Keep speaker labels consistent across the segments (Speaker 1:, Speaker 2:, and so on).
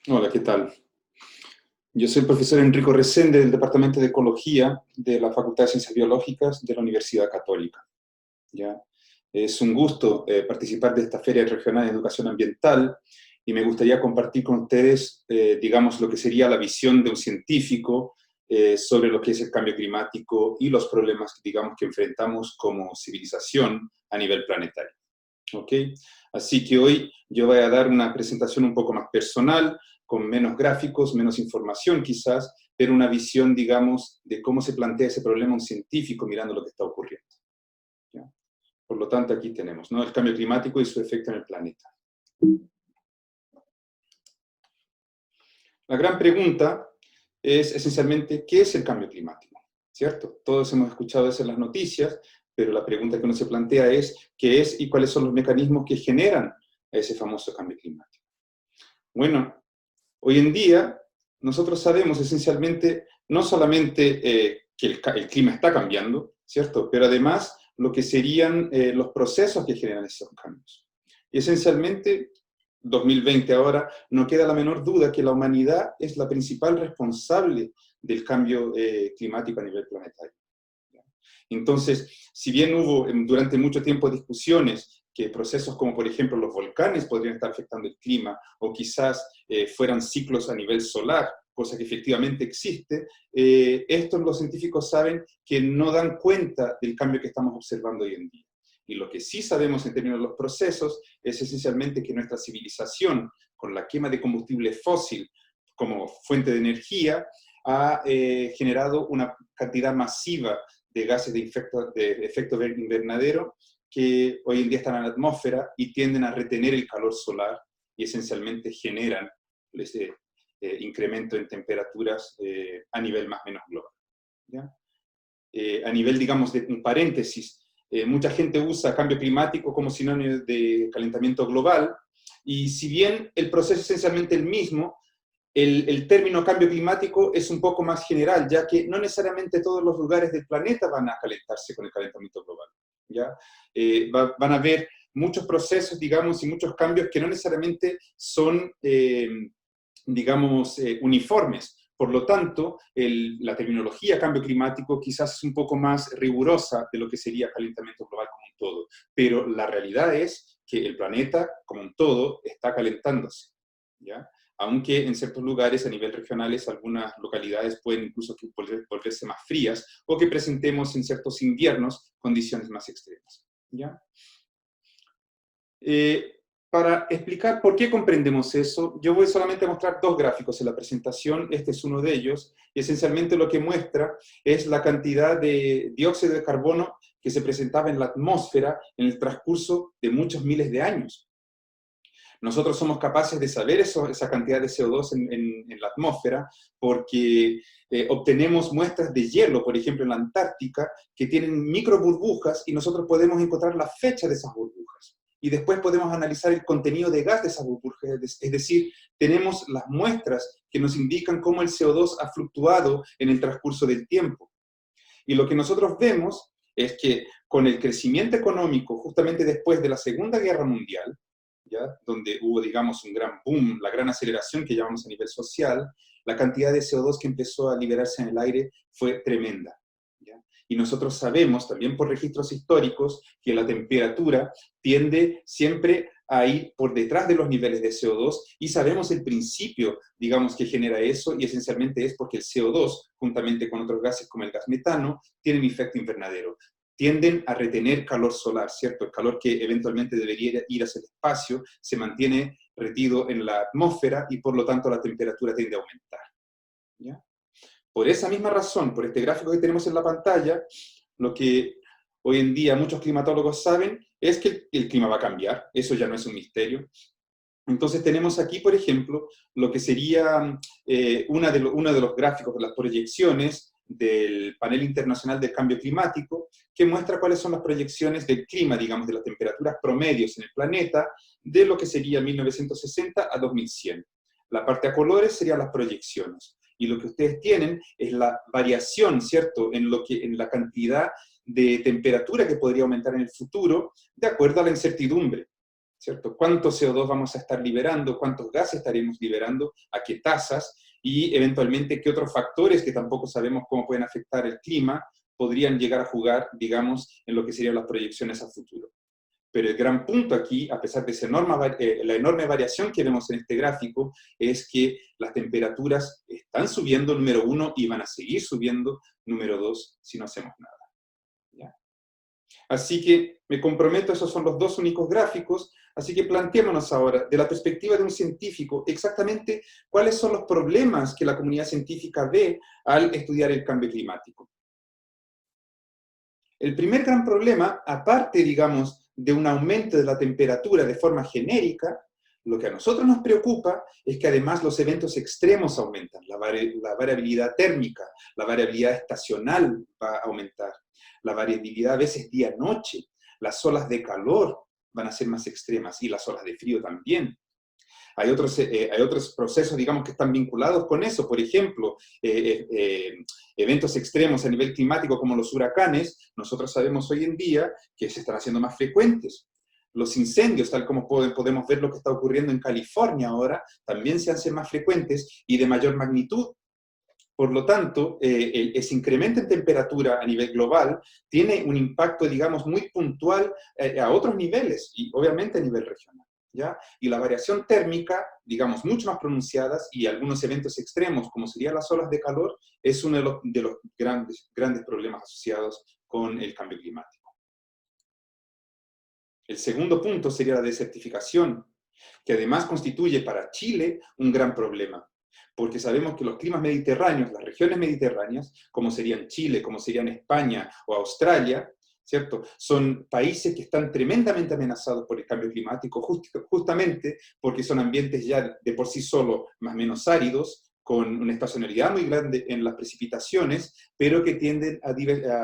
Speaker 1: Hola, ¿qué tal? Yo soy el profesor Enrico Resende del Departamento de Ecología de la Facultad de Ciencias Biológicas de la Universidad Católica. ¿Ya? Es un gusto participar de esta Feria Regional de Educación Ambiental y me gustaría compartir con ustedes, digamos, lo que sería la visión de un científico sobre lo que es el cambio climático y los problemas, digamos, que enfrentamos como civilización a nivel planetario. ¿Ok? Así que hoy yo voy a dar una presentación un poco más personal, con menos gráficos, menos información quizás, pero una visión, digamos, de cómo se plantea ese problema un científico mirando lo que está ocurriendo. ¿Ya? Por lo tanto, aquí tenemos, ¿no?, el cambio climático y su efecto en el planeta. La gran pregunta es esencialmente, ¿qué es el cambio climático? ¿Cierto? Todos hemos escuchado eso en las noticias, pero la pregunta que uno se plantea es, ¿qué es y cuáles son los mecanismos que generan ese famoso cambio climático? Bueno, hoy en día nosotros sabemos esencialmente no solamente que el clima está cambiando, ¿cierto? Pero además lo que serían los procesos que generan esos cambios. Y esencialmente, 2020 ahora, no queda la menor duda que la humanidad es la principal responsable del cambio climático a nivel planetario. Entonces, si bien hubo durante mucho tiempo discusiones que procesos como por ejemplo los volcanes podrían estar afectando el clima, o quizás fueran ciclos a nivel solar, cosa que efectivamente existe, estos los científicos saben que no dan cuenta del cambio que estamos observando hoy en día. Y lo que sí sabemos en términos de los procesos es esencialmente que nuestra civilización, con la quema de combustible fósil como fuente de energía, ha generado una cantidad masiva de gases de efecto invernadero que hoy en día están en la atmósfera y tienden a retener el calor solar y esencialmente generan ese incremento en temperaturas a nivel más o menos global. ¿Ya? A nivel, digamos, de un paréntesis, mucha gente usa cambio climático como sinónimo de calentamiento global, y si bien el proceso es esencialmente el mismo, el término cambio climático es un poco más general, ya que no necesariamente todos los lugares del planeta van a calentarse con el calentamiento global. ¿Ya? Van a haber muchos procesos, digamos, y muchos cambios que no necesariamente son, digamos, uniformes. Por lo tanto, la terminología cambio climático quizás es un poco más rigurosa de lo que sería calentamiento global como un todo, pero la realidad es que el planeta como un todo está calentándose, ¿ya? Aunque en ciertos lugares a nivel regionales algunas localidades pueden incluso volverse más frías, o que presentemos en ciertos inviernos condiciones más extremas, ¿ya? Eh, para explicar por qué comprendemos eso, yo voy solamente a mostrar dos gráficos en la presentación. Este es uno de ellos, y esencialmente lo que muestra es la cantidad de dióxido de carbono que se presentaba en la atmósfera en el transcurso de muchos miles de años. Nosotros somos capaces de saber esa cantidad de CO2 en la atmósfera porque obtenemos muestras de hielo, por ejemplo en la Antártica, que tienen micro burbujas, y nosotros podemos encontrar la fecha de esas burbujas. Y después podemos analizar el contenido de gas de esas burbujas, es decir, tenemos las muestras que nos indican cómo el CO2 ha fluctuado en el transcurso del tiempo. Y lo que nosotros vemos es que con el crecimiento económico, justamente después de la Segunda Guerra Mundial, ¿ya?, donde hubo, digamos, un gran boom, la gran aceleración que llamamos a nivel social, la cantidad de CO2 que empezó a liberarse en el aire fue tremenda. ¿Ya? Y nosotros sabemos, también por registros históricos, que la temperatura tiende siempre a ir por detrás de los niveles de CO2, y sabemos el principio, digamos, que genera eso, y esencialmente es porque el CO2, juntamente con otros gases como el gas metano, tienen efecto invernadero. Tienden a retener calor solar, ¿cierto? El calor que eventualmente debería ir hacia el espacio se mantiene retido en la atmósfera, y por lo tanto la temperatura tiende a aumentar. ¿Ya? Por esa misma razón, por este gráfico que tenemos en la pantalla, lo que hoy en día muchos climatólogos saben es que el clima va a cambiar. Eso ya no es un misterio. Entonces tenemos aquí, por ejemplo, lo que sería uno de los gráficos de las proyecciones del Panel Internacional del Cambio Climático, que muestra cuáles son las proyecciones del clima, digamos, de las temperaturas promedios en el planeta, de lo que sería 1960 a 2100. La parte a colores serían las proyecciones. Y lo que ustedes tienen es la variación, ¿cierto?, en la cantidad de temperatura que podría aumentar en el futuro, de acuerdo a la incertidumbre. ¿cierto? ¿Cuánto CO2 vamos a estar liberando? ¿Cuántos gases estaremos liberando? ¿A qué tasas? Y eventualmente, ¿qué otros factores que tampoco sabemos cómo pueden afectar el clima podrían llegar a jugar, digamos, en lo que serían las proyecciones a futuro? Pero el gran punto aquí, a pesar de la enorme variación que vemos en este gráfico, es que las temperaturas están subiendo, número uno, y van a seguir subiendo, número dos, si no hacemos nada. ¿Ya? Así que me comprometo, esos son los dos únicos gráficos, así que planteémonos ahora, de la perspectiva de un científico, exactamente cuáles son los problemas que la comunidad científica ve al estudiar el cambio climático. El primer gran problema, aparte, digamos, de un aumento de la temperatura de forma genérica, lo que a nosotros nos preocupa es que además los eventos extremos aumentan, la variabilidad térmica, la variabilidad estacional va a aumentar, la variabilidad a veces día-noche, las olas de calor van a ser más extremas y las olas de frío también. Hay otros procesos, digamos, que están vinculados con eso. Por ejemplo, eventos extremos a nivel climático como los huracanes, nosotros sabemos hoy en día que se están haciendo más frecuentes. Los incendios, tal como podemos ver lo que está ocurriendo en California ahora, también se hacen más frecuentes y de mayor magnitud. Por lo tanto, ese incremento en temperatura a nivel global tiene un impacto, digamos, muy puntual a otros niveles y obviamente a nivel regional. ¿Ya? Y la variación térmica, digamos, mucho más pronunciadas y algunos eventos extremos, como serían las olas de calor, es uno de los grandes problemas asociados con el cambio climático. El segundo punto sería la desertificación, que además constituye para Chile un gran problema, porque sabemos que los climas mediterráneos, las regiones mediterráneas, como serían Chile, como serían España o Australia, ¿cierto? Son países que están tremendamente amenazados por el cambio climático, justamente porque son ambientes ya de por sí solo más o menos áridos, con una estacionalidad muy grande en las precipitaciones, pero que tienden a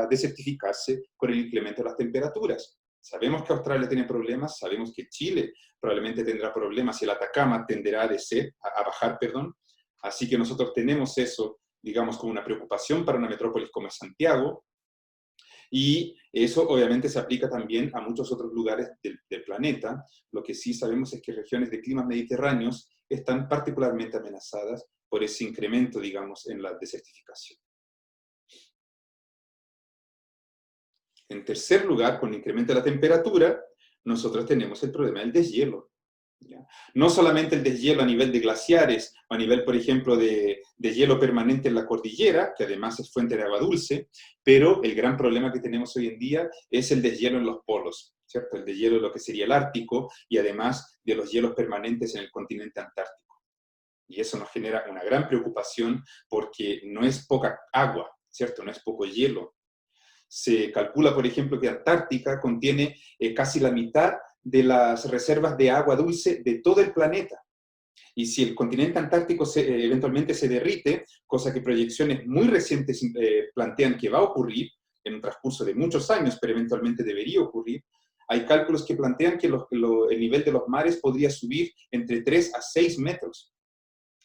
Speaker 1: desertificarse con el incremento de las temperaturas. Sabemos que Australia tiene problemas, sabemos que Chile probablemente tendrá problemas y el Atacama tenderá a bajar, perdón. Así que nosotros tenemos eso, digamos, como una preocupación para una metrópolis como Santiago, y eso obviamente se aplica también a muchos otros lugares del planeta. Lo que sí sabemos es que regiones de climas mediterráneos están particularmente amenazadas por ese incremento, digamos, en la desertificación. En tercer lugar, con el incremento de la temperatura, nosotros tenemos el problema del deshielo. ¿Ya? No solamente el deshielo a nivel de glaciares, o a nivel, por ejemplo, de hielo permanente en la cordillera, que además es fuente de agua dulce, pero el gran problema que tenemos hoy en día es el deshielo en los polos, ¿cierto? El deshielo de lo que sería el Ártico, y además de los hielos permanentes en el continente antártico. Y eso nos genera una gran preocupación porque no es poca agua, ¿cierto? No es poco hielo. Se calcula, por ejemplo, que Antártica contiene casi la mitad de las reservas de agua dulce de todo el planeta. Y si el continente antártico eventualmente se derrite, cosa que proyecciones muy recientes plantean que va a ocurrir en un transcurso de muchos años, pero eventualmente debería ocurrir, hay cálculos que plantean que el nivel de los mares podría subir entre 3 a 6 metros.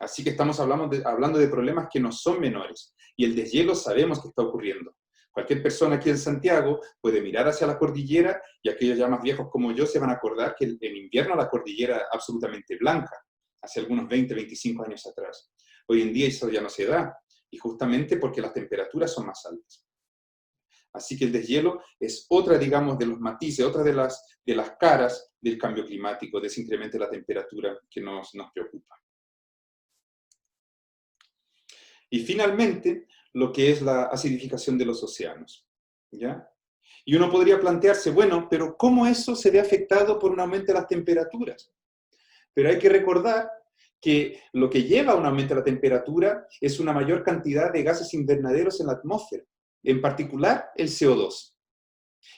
Speaker 1: Así que estamos hablando de problemas que no son menores. Y el deshielo sabemos que está ocurriendo. Cualquier persona aquí en Santiago puede mirar hacia la cordillera y aquellos ya más viejos como yo se van a acordar que en invierno la cordillera era absolutamente blanca, hace algunos 20, 25 años atrás. Hoy en día eso ya no se da, y justamente porque las temperaturas son más altas. Así que el deshielo es otra, digamos, de los matices, otra de las caras del cambio climático, de ese incremento de la temperatura que nos preocupa. Y finalmente, lo que es la acidificación de los océanos, ¿ya? Y uno podría plantearse, bueno, pero ¿cómo eso se ve afectado por un aumento de las temperaturas? Pero hay que recordar que lo que lleva a un aumento de la temperatura es una mayor cantidad de gases invernaderos en la atmósfera, en particular el CO2.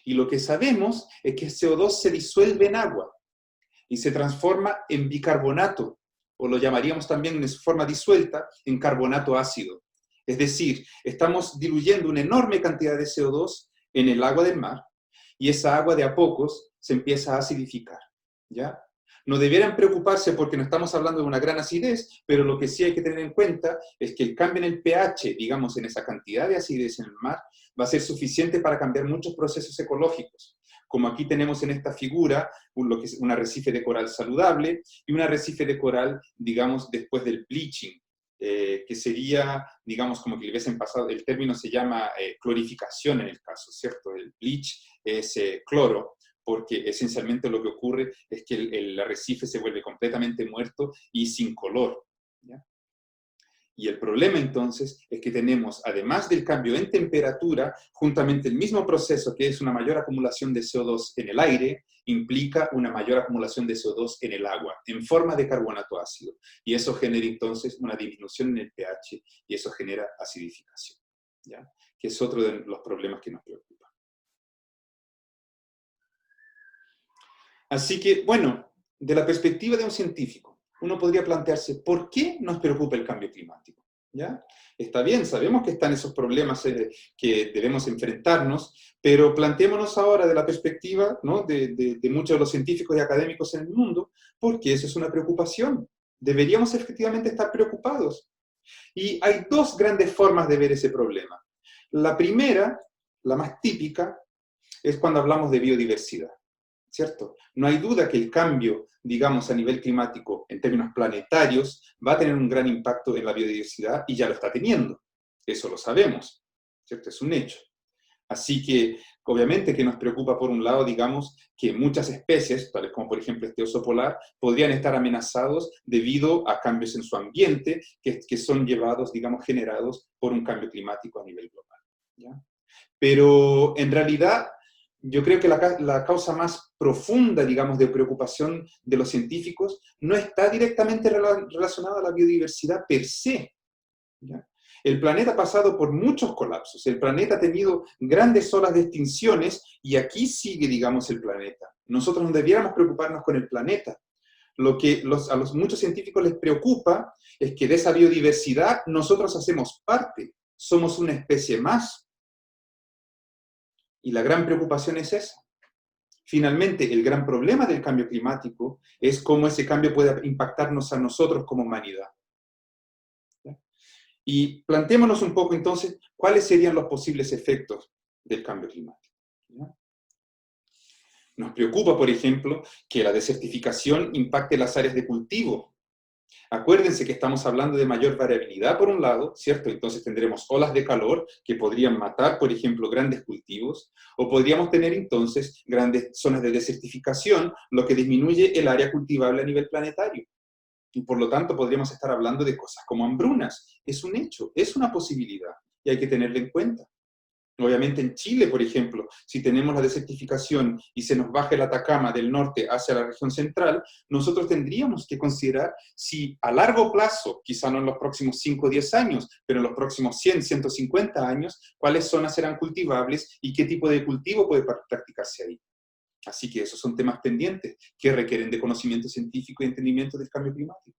Speaker 1: Y lo que sabemos es que el CO2 se disuelve en agua y se transforma en bicarbonato, o lo llamaríamos también en su forma disuelta, en carbonato ácido. Es decir, estamos diluyendo una enorme cantidad de CO2 en el agua del mar, y esa agua de a pocos se empieza a acidificar, ¿ya? No debieran preocuparse porque no estamos hablando de una gran acidez, pero lo que sí hay que tener en cuenta es que el cambio en el pH, digamos, en esa cantidad de acidez en el mar, va a ser suficiente para cambiar muchos procesos ecológicos, como aquí tenemos en esta figura, lo que es un arrecife de coral saludable y un arrecife de coral, digamos, después del bleaching, que sería, digamos, como que le hubiesen pasado, el término se llama clorificación en el caso, ¿cierto? El bleach es cloro, porque esencialmente lo que ocurre es que el arrecife se vuelve completamente muerto y sin color, ¿ya? Y el problema entonces es que tenemos, además del cambio en temperatura, juntamente el mismo proceso que es una mayor acumulación de CO2 en el aire, implica una mayor acumulación de CO2 en el agua, en forma de carbonato ácido. Y eso genera entonces una disminución en el pH y eso genera acidificación, ¿ya? Que es otro de los problemas que nos preocupa. Así que, bueno, de la perspectiva de un científico, uno podría plantearse, ¿por qué nos preocupa el cambio climático? ¿Ya? Está bien, sabemos que están esos problemas que debemos enfrentarnos, pero planteémonos ahora de la perspectiva, ¿no?, de muchos de los científicos y académicos en el mundo, porque eso es una preocupación. Deberíamos efectivamente estar preocupados. Y hay dos grandes formas de ver ese problema. La primera, la más típica, es cuando hablamos de biodiversidad, ¿cierto? No hay duda que el cambio, digamos, a nivel climático, en términos planetarios, va a tener un gran impacto en la biodiversidad y ya lo está teniendo. Eso lo sabemos, ¿cierto? Es un hecho. Así que, obviamente, que nos preocupa, por un lado, digamos, que muchas especies, tales como por ejemplo este oso polar, podrían estar amenazados debido a cambios en su ambiente que son llevados, digamos, generados por un cambio climático a nivel global, ¿ya? Pero en realidad, yo creo que la causa más profunda, digamos, de preocupación de los científicos no está directamente relacionada a la biodiversidad per se, ¿ya? El planeta ha pasado por muchos colapsos, el planeta ha tenido grandes olas de extinciones y aquí sigue, digamos, el planeta. Nosotros no debiéramos preocuparnos con el planeta. Lo que a los muchos científicos les preocupa es que de esa biodiversidad nosotros hacemos parte, somos una especie más. Y la gran preocupación es esa. Finalmente, el gran problema del cambio climático es cómo ese cambio puede impactarnos a nosotros como humanidad. ¿Ya? Y planteémonos un poco entonces cuáles serían los posibles efectos del cambio climático. ¿Ya? Nos preocupa, por ejemplo, que la desertificación impacte las áreas de cultivo. Acuérdense que estamos hablando de mayor variabilidad por un lado, ¿cierto? Entonces tendremos olas de calor que podrían matar, por ejemplo, grandes cultivos, o podríamos tener entonces grandes zonas de desertificación, lo que disminuye el área cultivable a nivel planetario. Y por lo tanto podríamos estar hablando de cosas como hambrunas. Es un hecho, es una posibilidad, y hay que tenerla en cuenta. Obviamente en Chile, por ejemplo, si tenemos la desertificación y se nos baja el Atacama del norte hacia la región central, nosotros tendríamos que considerar si a largo plazo, quizá no en los próximos 5 o 10 años, pero en los próximos 100, 150 años, cuáles zonas serán cultivables y qué tipo de cultivo puede practicarse ahí. Así que esos son temas pendientes que requieren de conocimiento científico y entendimiento del cambio climático.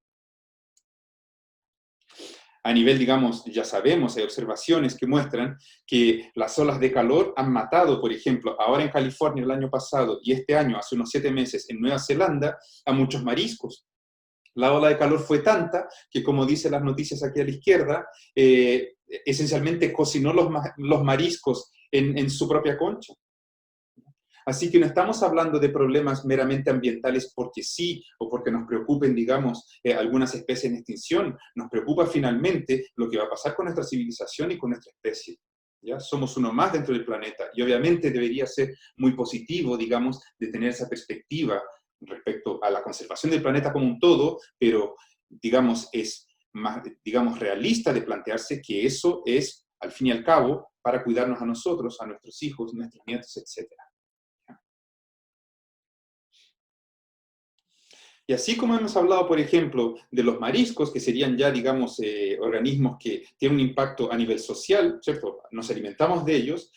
Speaker 1: A nivel, digamos, ya sabemos, hay observaciones que muestran que las olas de calor han matado, por ejemplo, ahora en California el año pasado y este año, hace unos 7 meses, en Nueva Zelanda, a muchos mariscos. La ola de calor fue tanta que, como dicen las noticias aquí a la izquierda, esencialmente cocinó los mariscos en su propia concha. Así que no estamos hablando de problemas meramente ambientales porque sí, o porque nos preocupen, digamos, algunas especies en extinción. Nos preocupa finalmente lo que va a pasar con nuestra civilización y con nuestra especie. ¿Ya? Somos uno más dentro del planeta y obviamente debería ser muy positivo, digamos, de tener esa perspectiva respecto a la conservación del planeta como un todo, pero, digamos, es más, digamos, realista de plantearse que eso es, al fin y al cabo, para cuidarnos a nosotros, a nuestros hijos, nuestros nietos, etc. Y así como hemos hablado, por ejemplo, de los mariscos, que serían ya, digamos, organismos que tienen un impacto a nivel social, ¿cierto? Nos alimentamos de ellos,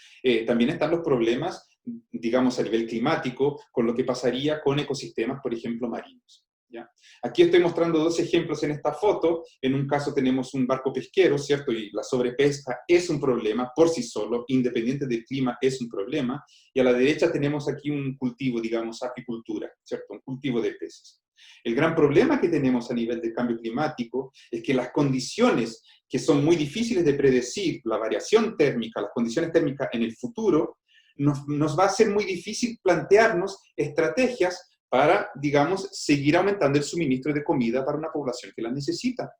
Speaker 1: también están los problemas, digamos, a nivel climático, con lo que pasaría con ecosistemas, por ejemplo, marinos. ¿Ya? Aquí estoy mostrando 2 ejemplos en esta foto. En un caso tenemos un barco pesquero, ¿cierto? Y la sobrepesca es un problema por sí solo, independiente del clima, es un problema. Y a la derecha tenemos aquí un cultivo, digamos, apicultura, ¿cierto? Un cultivo de peces. El gran problema que tenemos a nivel del cambio climático es que las condiciones que son muy difíciles de predecir, la variación térmica, las condiciones térmicas en el futuro, nos va a ser muy difícil plantearnos estrategias para, digamos, seguir aumentando el suministro de comida para una población que la necesita.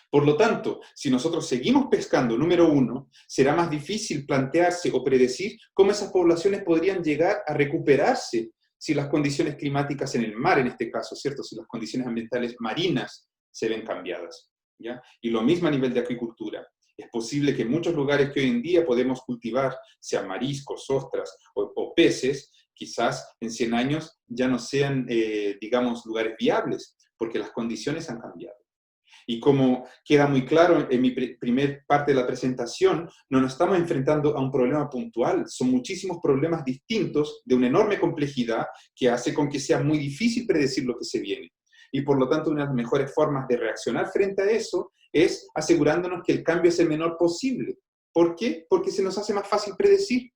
Speaker 1: Por lo tanto, si nosotros seguimos pescando, número uno, será más difícil plantearse o predecir cómo esas poblaciones podrían llegar a recuperarse si las condiciones climáticas en el mar, en este caso, ¿cierto? Si las condiciones ambientales marinas se ven cambiadas, ¿ya? Y lo mismo a nivel de acuicultura. Es posible que en muchos lugares que hoy en día podemos cultivar, sean mariscos, ostras o peces, quizás en 100 años ya no sean, digamos, lugares viables, porque las condiciones han cambiado. Y como queda muy claro en mi primer parte de la presentación, no nos estamos enfrentando a un problema puntual, son muchísimos problemas distintos de una enorme complejidad que hace con que sea muy difícil predecir lo que se viene. Y por lo tanto, una de las mejores formas de reaccionar frente a eso es asegurándonos que el cambio es el menor posible. ¿Por qué? Porque se nos hace más fácil predecir.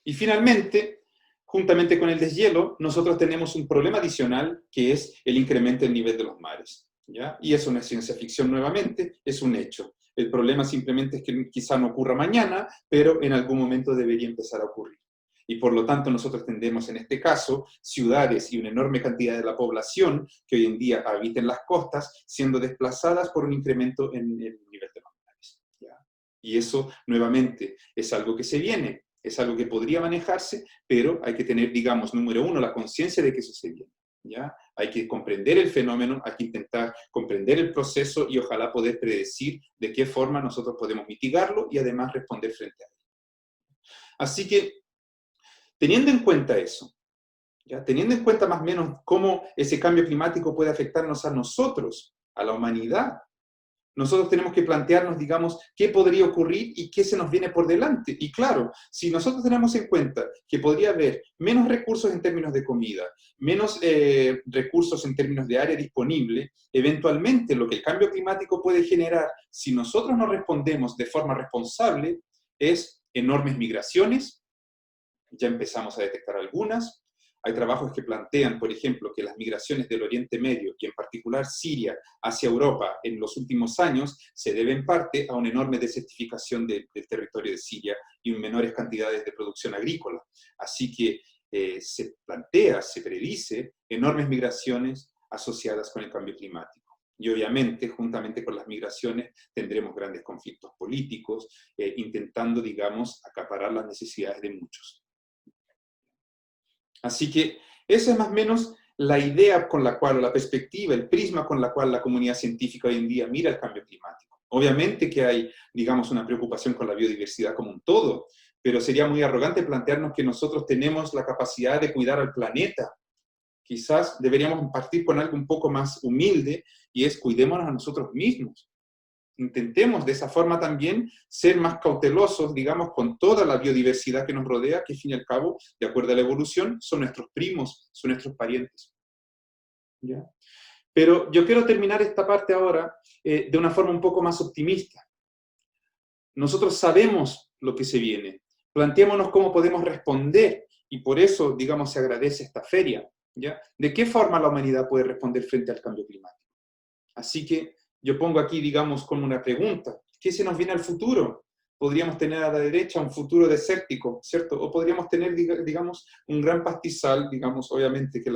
Speaker 1: Y finalmente, juntamente con el deshielo, nosotros tenemos un problema adicional que es el incremento del nivel de los mares, ¿ya? Y eso no es ciencia ficción nuevamente, es un hecho. El problema simplemente es que quizá no ocurra mañana, pero en algún momento debería empezar a ocurrir. Y por lo tanto nosotros tendemos en este caso ciudades y una enorme cantidad de la población que hoy en día habita en las costas siendo desplazadas por un incremento en el nivel de los mares, ¿ya? Y eso nuevamente es algo que se viene. Es algo que podría manejarse, pero hay que tener, digamos, número uno, la conciencia de que eso se viene, ¿ya? Hay que comprender el fenómeno, hay que intentar comprender el proceso y ojalá poder predecir de qué forma nosotros podemos mitigarlo y además responder frente a él. Así que, teniendo en cuenta eso, ¿ya? Teniendo en cuenta más o menos cómo ese cambio climático puede afectarnos a nosotros, a la humanidad, nosotros tenemos que plantearnos, digamos, qué podría ocurrir y qué se nos viene por delante. Y claro, si nosotros tenemos en cuenta que podría haber menos recursos en términos de comida, menos recursos en términos de área disponible, eventualmente lo que el cambio climático puede generar, si nosotros no respondemos de forma responsable, es enormes migraciones. Ya empezamos a detectar algunas. Hay trabajos que plantean, por ejemplo, que las migraciones del Oriente Medio, y en particular Siria, hacia Europa en los últimos años, se debe en parte a una enorme desertificación del territorio de Siria y menores cantidades de producción agrícola. Así que se plantea, se predice enormes migraciones asociadas con el cambio climático. Y obviamente, juntamente con las migraciones, tendremos grandes conflictos políticos, intentando, digamos, acaparar las necesidades de muchos. Así que esa es más o menos la idea con la cual, o la perspectiva, el prisma con la cual la comunidad científica hoy en día mira el cambio climático. Obviamente que hay, digamos, una preocupación con la biodiversidad como un todo, pero sería muy arrogante plantearnos que nosotros tenemos la capacidad de cuidar al planeta. Quizás deberíamos partir con algo un poco más humilde, y es cuidémonos a nosotros mismos. Intentemos de esa forma también ser más cautelosos, digamos, con toda la biodiversidad que nos rodea, que al fin y al cabo, de acuerdo a la evolución, son nuestros primos, son nuestros parientes. ¿Ya? Pero yo quiero terminar esta parte ahora de una forma un poco más optimista. Nosotros sabemos lo que se viene. Planteémonos cómo podemos responder, y por eso, digamos, se agradece esta feria, ¿ya? ¿De qué forma la humanidad puede responder frente al cambio climático? Así que yo pongo aquí, digamos, como una pregunta. ¿Qué se nos viene al futuro? Podríamos tener a la derecha un futuro desértico, ¿cierto? O podríamos tener, digamos, un gran pastizal, digamos, obviamente que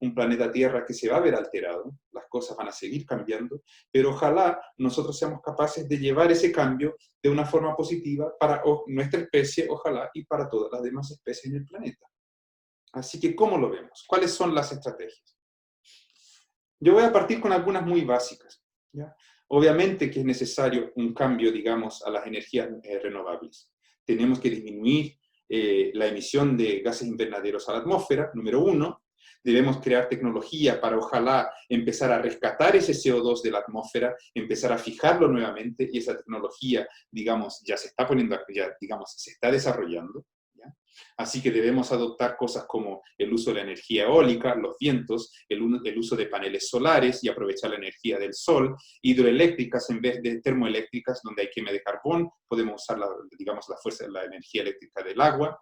Speaker 1: un planeta Tierra que se va a ver alterado, las cosas van a seguir cambiando, pero ojalá nosotros seamos capaces de llevar ese cambio de una forma positiva para nuestra especie, ojalá, y para todas las demás especies en el planeta. Así que, ¿cómo lo vemos? ¿Cuáles son las estrategias? Yo voy a partir con algunas muy básicas, ¿ya? Obviamente que es necesario un cambio, digamos, a las energías renovables. Tenemos que disminuir la emisión de gases invernaderos a la atmósfera, número uno. Debemos crear tecnología para, ojalá, empezar a rescatar ese CO2 de la atmósfera, empezar a fijarlo nuevamente, y esa tecnología, digamos, ya se está poniendo, ya, digamos, se está desarrollando. Así que debemos adoptar cosas como el uso de la energía eólica, los vientos, el uso de paneles solares y aprovechar la energía del sol, hidroeléctricas en vez de termoeléctricas donde hay quema de carbón, podemos usar, digamos, la fuerza de la energía eléctrica del agua.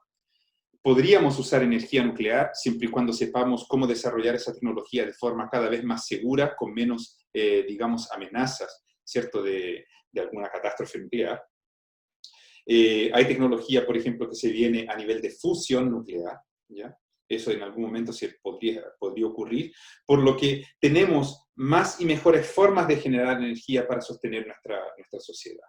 Speaker 1: Podríamos usar energía nuclear siempre y cuando sepamos cómo desarrollar esa tecnología de forma cada vez más segura, con menos, digamos, amenazas, ¿cierto?, de alguna catástrofe nuclear. Hay tecnología, por ejemplo, que se viene a nivel de fusión nuclear, ¿ya? Eso en algún momento podría ocurrir, por lo que tenemos más y mejores formas de generar energía para sostener nuestra sociedad.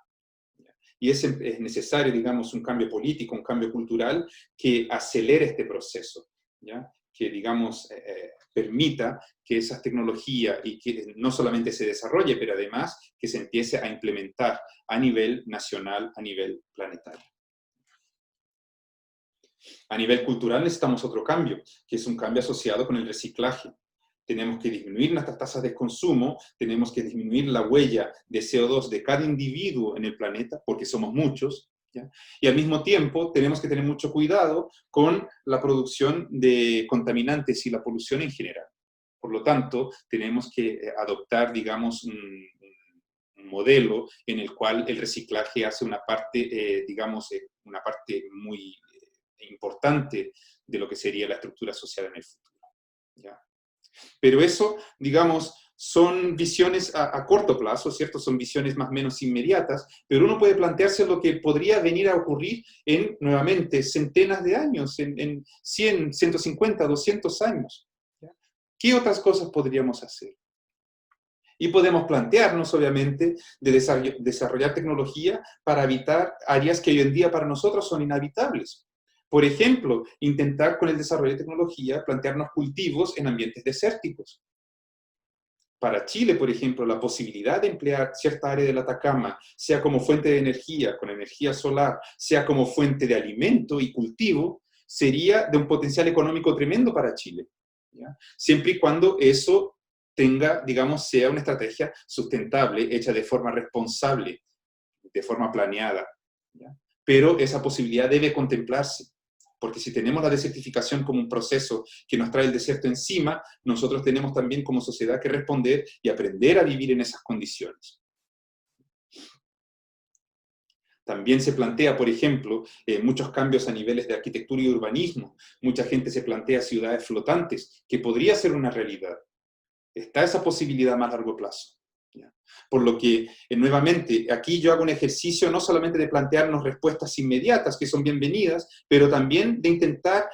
Speaker 1: ¿Ya? Y es necesario, digamos, un cambio político, un cambio cultural que acelere este proceso, ¿ya? Que, digamos, permita que esas tecnologías y que no solamente se desarrolle, pero además que se empiece a implementar a nivel nacional, a nivel planetario. A nivel cultural necesitamos otro cambio, que es un cambio asociado con el reciclaje. Tenemos que disminuir nuestras tasas de consumo, tenemos que disminuir la huella de CO2 de cada individuo en el planeta, porque somos muchos, ¿ya? Y al mismo tiempo tenemos que tener mucho cuidado con la producción de contaminantes y la polución en general. Por lo tanto, tenemos que adoptar, digamos, un modelo en el cual el reciclaje hace una parte, digamos, una parte muy importante de lo que sería la estructura social en el futuro, ¿ya? Pero eso, digamos, son visiones a corto plazo, ¿cierto? Son visiones más o menos inmediatas, pero uno puede plantearse lo que podría venir a ocurrir en, nuevamente, centenas de años, en 100, 150, 200 años, ¿ya? ¿Qué otras cosas podríamos hacer? Y podemos plantearnos, obviamente, de desarrollar tecnología para habitar áreas que hoy en día para nosotros son inhabitables. Por ejemplo, intentar con el desarrollo de tecnología plantearnos cultivos en ambientes desérticos. Para Chile, por ejemplo, la posibilidad de emplear cierta área del Atacama, sea como fuente de energía, con energía solar, sea como fuente de alimento y cultivo, sería de un potencial económico tremendo para Chile, ¿ya? Siempre y cuando eso tenga, digamos, sea una estrategia sustentable, hecha de forma responsable, de forma planeada, ¿ya? Pero esa posibilidad debe contemplarse, porque si tenemos la desertificación como un proceso que nos trae el desierto encima, nosotros tenemos también como sociedad que responder y aprender a vivir en esas condiciones. También se plantea, por ejemplo, muchos cambios a niveles de arquitectura y urbanismo. Mucha gente se plantea ciudades flotantes, que podría ser una realidad. Está esa posibilidad a más largo plazo, ¿ya? Por lo que, nuevamente, aquí yo hago un ejercicio no solamente de plantearnos respuestas inmediatas, que son bienvenidas, pero también de intentar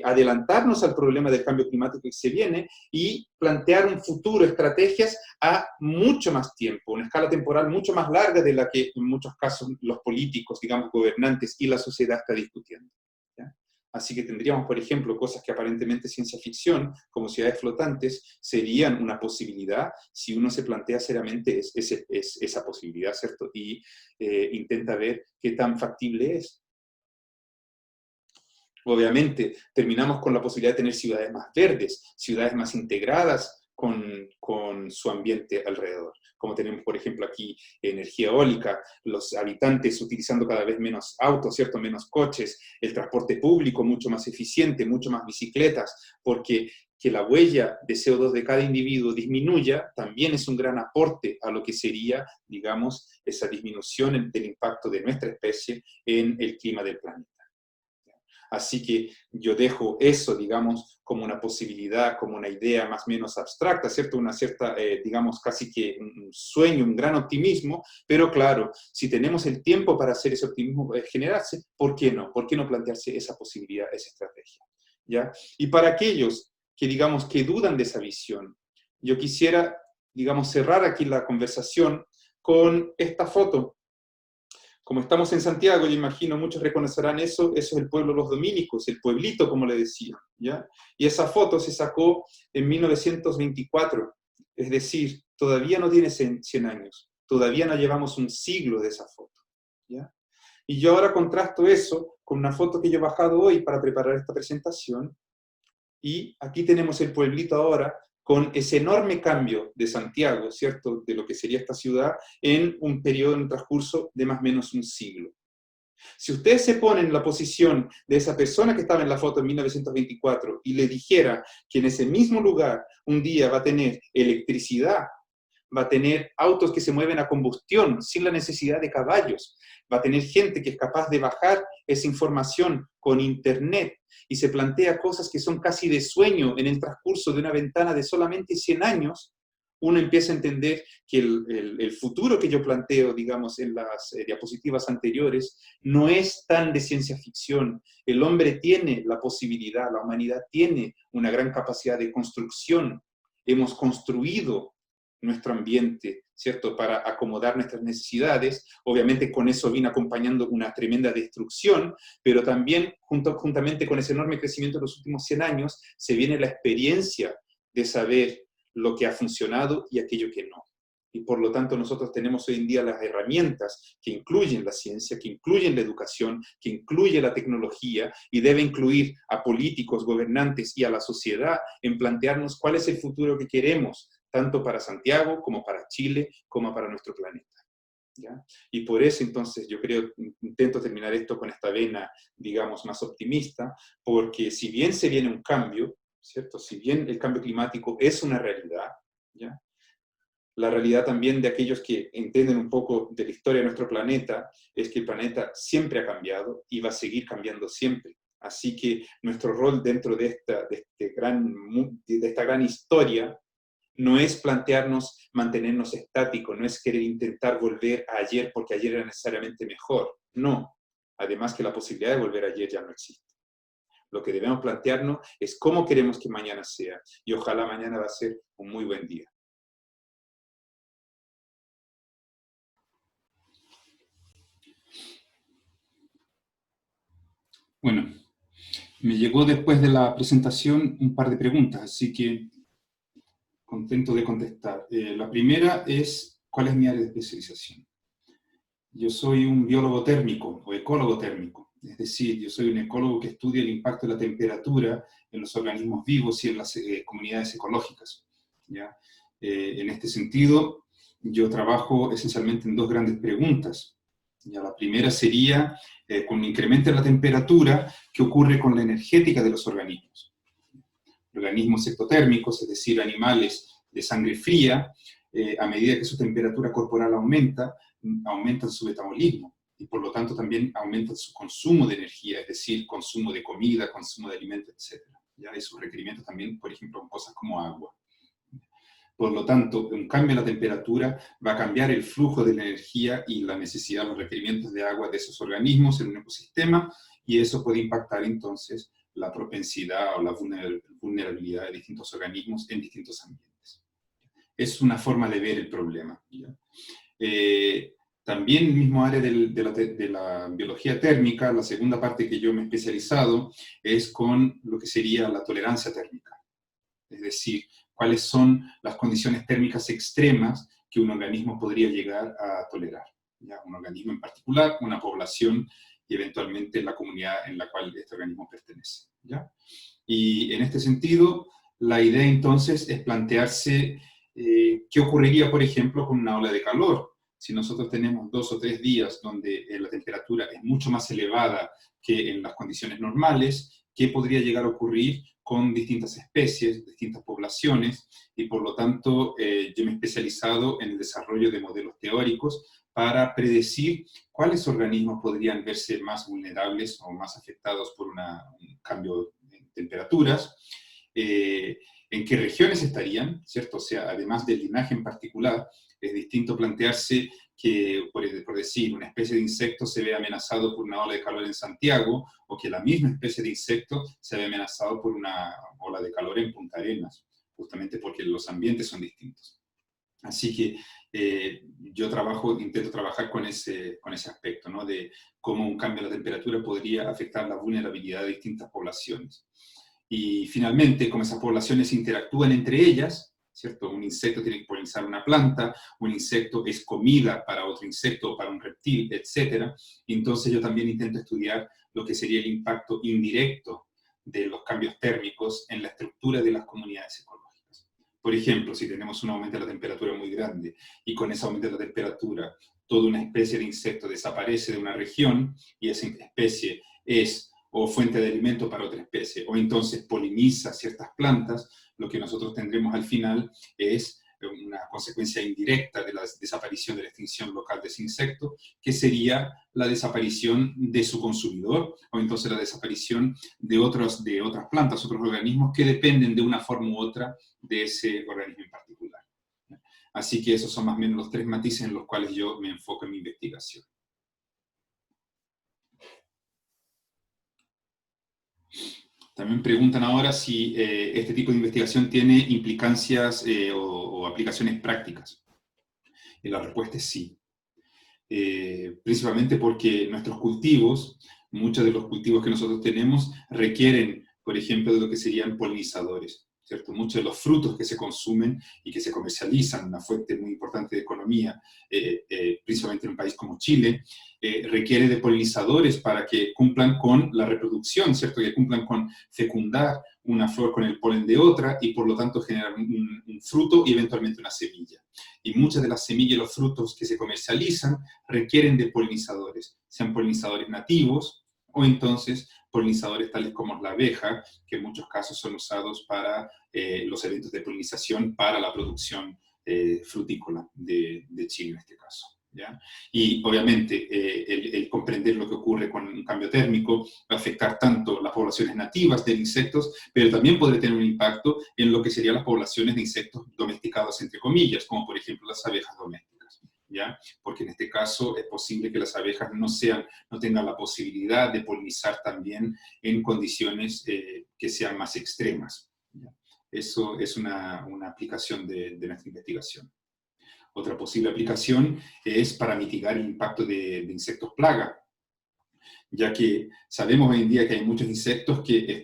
Speaker 1: adelantarnos al problema del cambio climático que se viene y plantear un futuro, estrategias a mucho más tiempo, una escala temporal mucho más larga de la que en muchos casos los políticos, digamos, gobernantes y la sociedad está discutiendo, ¿ya? Así que tendríamos, por ejemplo, cosas que aparentemente ciencia ficción, como ciudades flotantes, serían una posibilidad si uno se plantea seriamente esa posibilidad, ¿cierto? Y intenta ver qué tan factible es. Obviamente, terminamos con la posibilidad de tener ciudades más verdes, ciudades más integradas con su ambiente alrededor. Como tenemos, por ejemplo, aquí energía eólica, los habitantes utilizando cada vez menos autos, ¿cierto? Menos coches, el transporte público mucho más eficiente, mucho más bicicletas, porque que la huella de CO2 de cada individuo disminuya también es un gran aporte a lo que sería, digamos, esa disminución del impacto de nuestra especie en el clima del planeta. Así que yo dejo eso, digamos, como una posibilidad, como una idea más o menos abstracta, ¿cierto? Una cierta, digamos, casi que un sueño, un gran optimismo, pero claro, si tenemos el tiempo para hacer ese optimismo generarse, ¿por qué no? ¿Por qué no plantearse esa posibilidad, esa estrategia? ¿Ya? Y para aquellos que, digamos, que dudan de esa visión, yo quisiera, digamos, cerrar aquí la conversación con esta foto. Como estamos en Santiago, yo imagino muchos reconocerán eso es el pueblo de los dominicos, el pueblito, como le decían, ¿ya? Y esa foto se sacó en 1924, es decir, todavía no tiene 100 años, todavía no llevamos un siglo de esa foto, ¿ya? Y yo ahora contrasto eso con una foto que yo he bajado hoy para preparar esta presentación, y aquí tenemos el pueblito ahora, con ese enorme cambio de Santiago, ¿cierto?, de lo que sería esta ciudad, en un periodo, en un transcurso de más o menos un siglo. Si ustedes se ponen en la posición de esa persona que estaba en la foto en 1924 y le dijera que en ese mismo lugar un día va a tener electricidad, va a tener autos que se mueven a combustión sin la necesidad de caballos, va a tener gente que es capaz de bajar esa información con internet y se plantea cosas que son casi de sueño en el transcurso de una ventana de solamente 100 años, uno empieza a entender que el futuro que yo planteo, digamos, en las diapositivas anteriores, no es tan de ciencia ficción. El hombre tiene la posibilidad, la humanidad tiene una gran capacidad de construcción. Hemos construido nuestro ambiente, ¿cierto?, para acomodar nuestras necesidades. Obviamente con eso viene acompañando una tremenda destrucción, pero también juntamente con ese enorme crecimiento de los últimos 100 años, se viene la experiencia de saber lo que ha funcionado y aquello que no. Y por lo tanto nosotros tenemos hoy en día las herramientas que incluyen la ciencia, que incluyen la educación, que incluye la tecnología y debe incluir a políticos, gobernantes y a la sociedad en plantearnos cuál es el futuro que queremos, tanto para Santiago como para Chile, como para nuestro planeta. ¿Ya? Y por eso entonces yo creo, intento terminar esto con esta vena, digamos, más optimista, porque si bien se viene un cambio, ¿cierto? Si bien el cambio climático es una realidad, ¿ya? La realidad también de aquellos que entienden un poco de la historia de nuestro planeta es que el planeta siempre ha cambiado y va a seguir cambiando siempre. Así que nuestro rol dentro de esta gran historia no es plantearnos mantenernos estáticos, no es querer intentar volver a ayer porque ayer era necesariamente mejor. No. Además que la posibilidad de volver a ayer ya no existe. Lo que debemos plantearnos es cómo queremos que mañana sea. Y ojalá mañana va a ser un muy buen día. Bueno, me llegó después de la presentación un par de preguntas, así que contento de contestar. La primera es, ¿cuál es mi área de especialización? Yo soy un biólogo térmico o ecólogo térmico, es decir, yo soy un ecólogo que estudia el impacto de la temperatura en los organismos vivos y en las comunidades ecológicas, ¿ya? En este sentido, yo trabajo esencialmente en dos grandes preguntas. ¿Ya? La primera sería, con el incremento de la temperatura, ¿qué ocurre con la energética de los organismos? Organismos ectotérmicos, es decir, animales de sangre fría, a medida que su temperatura corporal aumenta, aumentan su metabolismo y por lo tanto también aumentan su consumo de energía, es decir, consumo de comida, consumo de alimentos, etc. ¿Ya? Y sus requerimientos también, por ejemplo, en cosas como agua. Por lo tanto, un cambio en la temperatura va a cambiar el flujo de la energía y la necesidad, los requerimientos de agua de esos organismos en un ecosistema, y eso puede impactar entonces la propensidad o la vulnerabilidad de distintos organismos en distintos ambientes. Es una forma de ver el problema. También en el mismo área de la biología térmica, la segunda parte que yo me he especializado es con lo que sería la tolerancia térmica. Es decir, cuáles son las condiciones térmicas extremas que un organismo podría llegar a tolerar. ¿Ya? Un organismo en particular, una población y eventualmente la comunidad en la cual este organismo pertenece. ¿Ya? Y en este sentido, la idea entonces es plantearse qué ocurriría, por ejemplo, con una ola de calor. Si nosotros tenemos 2 o 3 días donde la temperatura es mucho más elevada que en las condiciones normales, ¿qué podría llegar a ocurrir con distintas especies, distintas poblaciones? Y por lo tanto, yo me he especializado en el desarrollo de modelos teóricos para predecir cuáles organismos podrían verse más vulnerables o más afectados por un cambio de temperaturas, en qué regiones estarían, ¿cierto? O sea, además del linaje en particular, es distinto plantearse que, por decir, una especie de insecto se ve amenazado por una ola de calor en Santiago, o que la misma especie de insecto se ve amenazado por una ola de calor en Punta Arenas, justamente porque los ambientes son distintos. Así que yo intento trabajar con ese aspecto, ¿no? De cómo un cambio de la temperatura podría afectar la vulnerabilidad de distintas poblaciones. Y finalmente, como esas poblaciones interactúan entre ellas, ¿cierto? Un insecto tiene que polinizar una planta, un insecto es comida para otro insecto o para un reptil, etc. Entonces yo también intento estudiar lo que sería el impacto indirecto de los cambios térmicos en la estructura de las comunidades ecológicas. Por ejemplo, si tenemos un aumento de la temperatura muy grande y con ese aumento de la temperatura toda una especie de insecto desaparece de una región y esa especie es o fuente de alimento para otra especie, o entonces poliniza ciertas plantas, lo que nosotros tendremos al final es una consecuencia indirecta de la desaparición de la extinción local de ese insecto, que sería la desaparición de su consumidor, o entonces la desaparición de otras plantas, otros organismos que dependen de una forma u otra de ese organismo en particular. Así que esos son más o menos los tres matices en los cuales yo me enfoco en mi investigación. También preguntan ahora si este tipo de investigación tiene implicancias o aplicaciones prácticas. Y la respuesta es sí. Principalmente porque nuestros cultivos, muchos de los cultivos que nosotros tenemos, requieren, por ejemplo, de lo que serían polinizadores, ¿cierto? Muchos de los frutos que se consumen y que se comercializan, una fuente muy importante de economía, principalmente en un país como Chile, requiere de polinizadores para que cumplan con la reproducción, ¿cierto? Que cumplan con fecundar una flor con el polen de otra y por lo tanto generar un fruto y eventualmente una semilla. Y muchas de las semillas y los frutos que se comercializan requieren de polinizadores, sean polinizadores nativos o entonces polinizadores tales como la abeja, que en muchos casos son usados para los eventos de polinización para la producción frutícola de Chile en este caso. ¿Ya? Y obviamente el comprender lo que ocurre con un cambio térmico va a afectar tanto las poblaciones nativas de insectos, pero también podría tener un impacto en lo que serían las poblaciones de insectos domesticados, entre comillas, como por ejemplo las abejas domésticas. ¿Ya? Porque en este caso es posible que las abejas no tengan la posibilidad de polinizar también en condiciones que sean más extremas. ¿Ya? Eso es una aplicación de nuestra investigación. Otra posible aplicación es para mitigar el impacto de insectos plaga, ya que sabemos hoy en día que hay muchos insectos que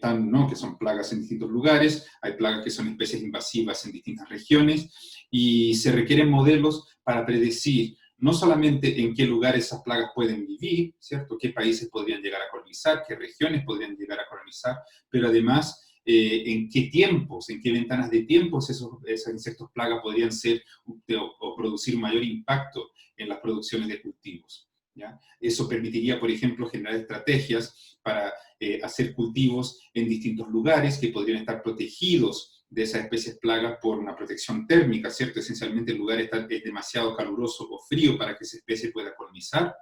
Speaker 1: son plagas en distintos lugares, hay plagas que son especies invasivas en distintas regiones, y se requieren modelos para predecir no solamente en qué lugares esas plagas pueden vivir, ¿cierto? Qué países podrían llegar a colonizar, qué regiones podrían llegar a colonizar, pero además en qué tiempos, en qué ventanas de tiempos esos insectos plaga podrían ser o producir un mayor impacto en las producciones de cultivos. ¿Ya? Eso permitiría, por ejemplo, generar estrategias para hacer cultivos en distintos lugares que podrían estar protegidos de esas especies plagas por una protección térmica, ¿cierto? Esencialmente el lugar es demasiado caluroso o frío para que esa especie pueda colonizar.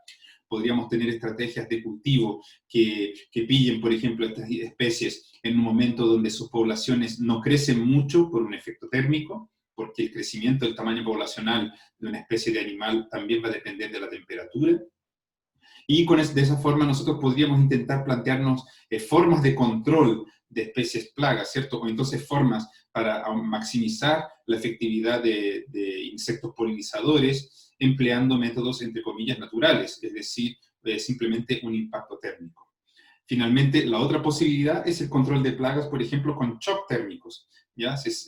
Speaker 1: Podríamos tener estrategias de cultivo que pillen, por ejemplo, estas especies en un momento donde sus poblaciones no crecen mucho por un efecto térmico, porque el crecimiento del tamaño poblacional de una especie de animal también va a depender de la temperatura. Y de esa forma nosotros podríamos intentar plantearnos formas de control de especies plagas, ¿cierto? O entonces formas para maximizar la efectividad de insectos polinizadores empleando métodos, entre comillas, naturales, es decir, simplemente un impacto térmico. Finalmente, la otra posibilidad es el control de plagas, por ejemplo, con shock térmicos, ¿ya? Es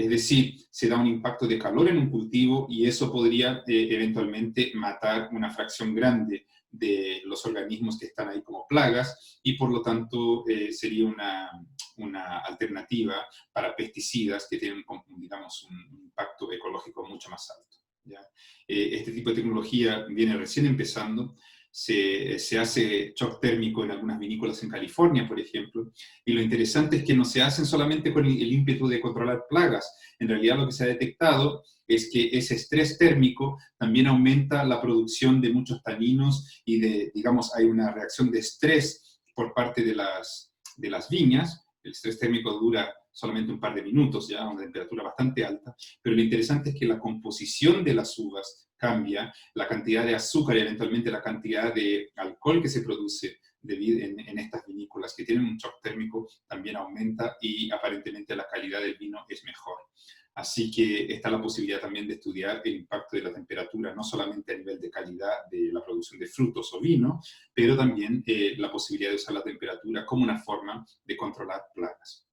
Speaker 1: decir, se da un impacto de calor en un cultivo y eso podría eventualmente matar una fracción grande de los organismos que están ahí como plagas y por lo tanto sería una alternativa para pesticidas que tienen, digamos, un impacto ecológico mucho más alto. ¿Ya? Este tipo de tecnología viene recién empezando. Se hace shock térmico en algunas vinícolas en California, por ejemplo, y lo interesante es que no se hacen solamente con el ímpetu de controlar plagas. En realidad lo que se ha detectado es que ese estrés térmico también aumenta la producción de muchos taninos y digamos, hay una reacción de estrés por parte de las viñas. El estrés térmico dura solamente un par de minutos, ya a una temperatura bastante alta, pero lo interesante es que la composición de las uvas cambia, la cantidad de azúcar y eventualmente la cantidad de alcohol que se produce en estas vinícolas que tienen un shock térmico también aumenta y aparentemente la calidad del vino es mejor. Así que está la posibilidad también de estudiar el impacto de la temperatura, no solamente a nivel de calidad de la producción de frutos o vino, pero también la posibilidad de usar la temperatura como una forma de controlar plagas.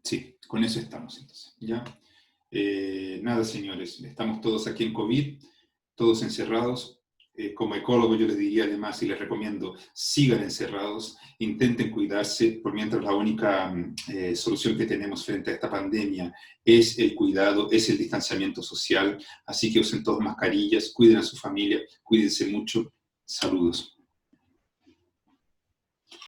Speaker 1: Sí, con eso estamos entonces, ¿ya? Nada, señores, estamos todos aquí en COVID, todos encerrados. Como ecólogo yo les diría además y les recomiendo, sigan encerrados, intenten cuidarse, por mientras la única solución que tenemos frente a esta pandemia es el cuidado, es el distanciamiento social, así que usen todos mascarillas, cuiden a su familia, cuídense mucho, saludos.